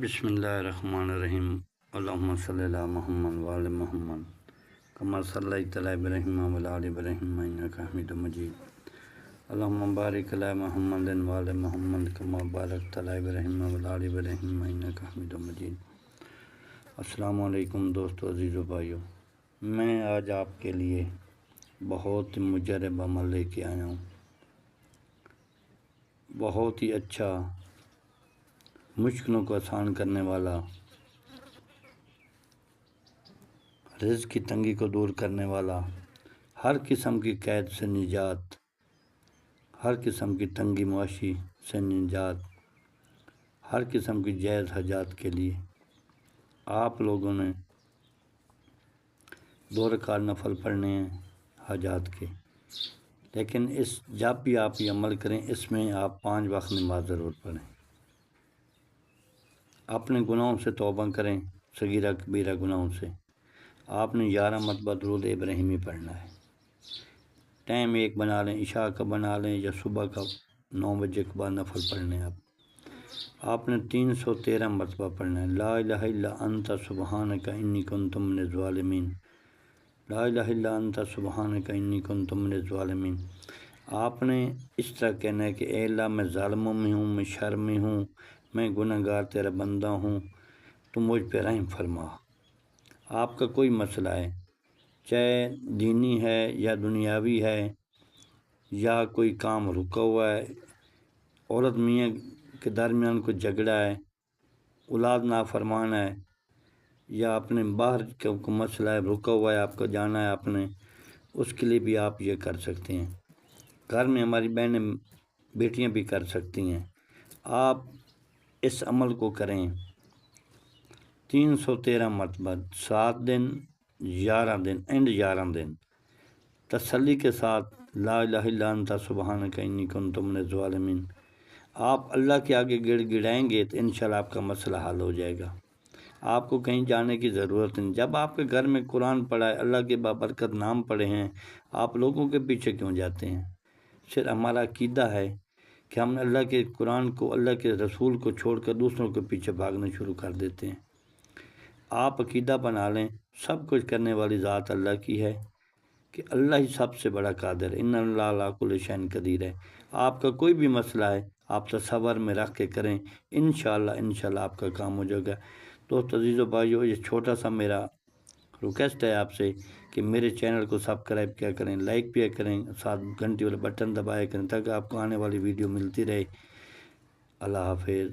بسم اللہ الرحمن الرحیم اللہم صلی علی محمد وعلی محمد کما صلیت علی ابراہیم وعلی آل ابراہیم انک حمید مجید اللہم بارک علی محمد وعلی محمد کما بارکت علی ابراہیم وعلی آل ابراہیم انک حمید مجید۔ السلام علیکم دوستو، عزیز و بھائیو، میں آج آپ کے لیے بہت مجرب عمل لے کے آیا ہوں، بہت ہی اچھا، مشکلوں کو آسان کرنے والا، رزق کی تنگی کو دور کرنے والا، ہر قسم کی قید سے نجات، ہر قسم کی تنگی معاشی سے نجات، ہر قسم کی جائز حاجات کے لیے آپ لوگوں نے 2 رکعت نفل پڑھنے ہیں حاجات کے، لیکن جب بھی آپ یہ عمل کریں اس میں آپ 5 وقت نماز ضرور پڑھیں۔ اپنے گناہوں سے توبہ کریں، صغیرہ کبیرہ گناہوں سے۔ آپ نے 11 مرتبہ درود ابراہیمی پڑھنا ہے۔ ٹائم 1 بنا لیں، عشاء کا بنا لیں یا صبح کا 9 بجے کے بعد نفل پڑھنے ہیں۔ آپ نے 313 مرتبہ پڑھنا ہے، لا الہ الا انت سبحانک انی کنت من الظالمین، لا الہ الا انت سبحانک انی کنت من الظالمین۔ آپ نے اس طرح کہنا ہے کہ اے اللہ، میں ظالموں میں ہوں، میں شر میں ہوں، میں گناہ گار تیرا بندہ ہوں، تو مجھ پہ رحم فرما۔ آپ کا کوئی مسئلہ ہے، چاہے دینی ہے یا دنیاوی ہے، یا کوئی کام رکا ہوا ہے، عورت میاں کے درمیان کوئی جھگڑا ہے، اولاد نافرمان ہے، یا اپنے باہر کا کوئی مسئلہ ہے، رکا ہوا ہے، آپ کو جانا ہے آپ نے، اس کے لیے بھی آپ یہ کر سکتے ہیں۔ گھر میں ہماری بہنیں بیٹیاں بھی کر سکتی ہیں۔ آپ اس عمل کو کریں 313 مرتبہ، 7 دن، 11 دن، 11 دن تسلی کے ساتھ، لا الہ الا انت سبحانک انی کنت من الظالمین۔ آپ اللہ کے آگے گڑ گڑائیں گے تو انشاءاللہ آپ کا مسئلہ حل ہو جائے گا۔ آپ کو کہیں جانے کی ضرورت نہیں۔ جب آپ کے گھر میں قرآن پڑھا ہے، اللہ کے بابرکت نام پڑھے ہیں، آپ لوگوں کے پیچھے کیوں جاتے ہیں؟ صرف ہمارا عقیدہ ہے کہ ہم اللہ کے قرآن کو، اللہ کے رسول کو چھوڑ کر دوسروں کے پیچھے بھاگنا شروع کر دیتے ہیں۔ آپ عقیدہ بنا لیں، سب کچھ کرنے والی ذات اللہ کی ہے، کہ اللہ ہی سب سے بڑا قادر ہے، ان اللہ علی کل شیء قدیر ہے۔ آپ کا کوئی بھی مسئلہ ہے، آپ تصور میں رکھ کے کریں، انشاءاللہ آپ کا کام ہو جائے گا۔ دوست عزیز و بھائیو، یہ چھوٹا سا میرا ریکویسٹ ہے آپ سے کہ میرے چینل کو سبسکرائب کیا کریں، لائک بھی کریں، ساتھ گھنٹی والا بٹن دبایا کریں، تاکہ آپ کو آنے والی ویڈیو ملتی رہے۔ اللہ حافظ۔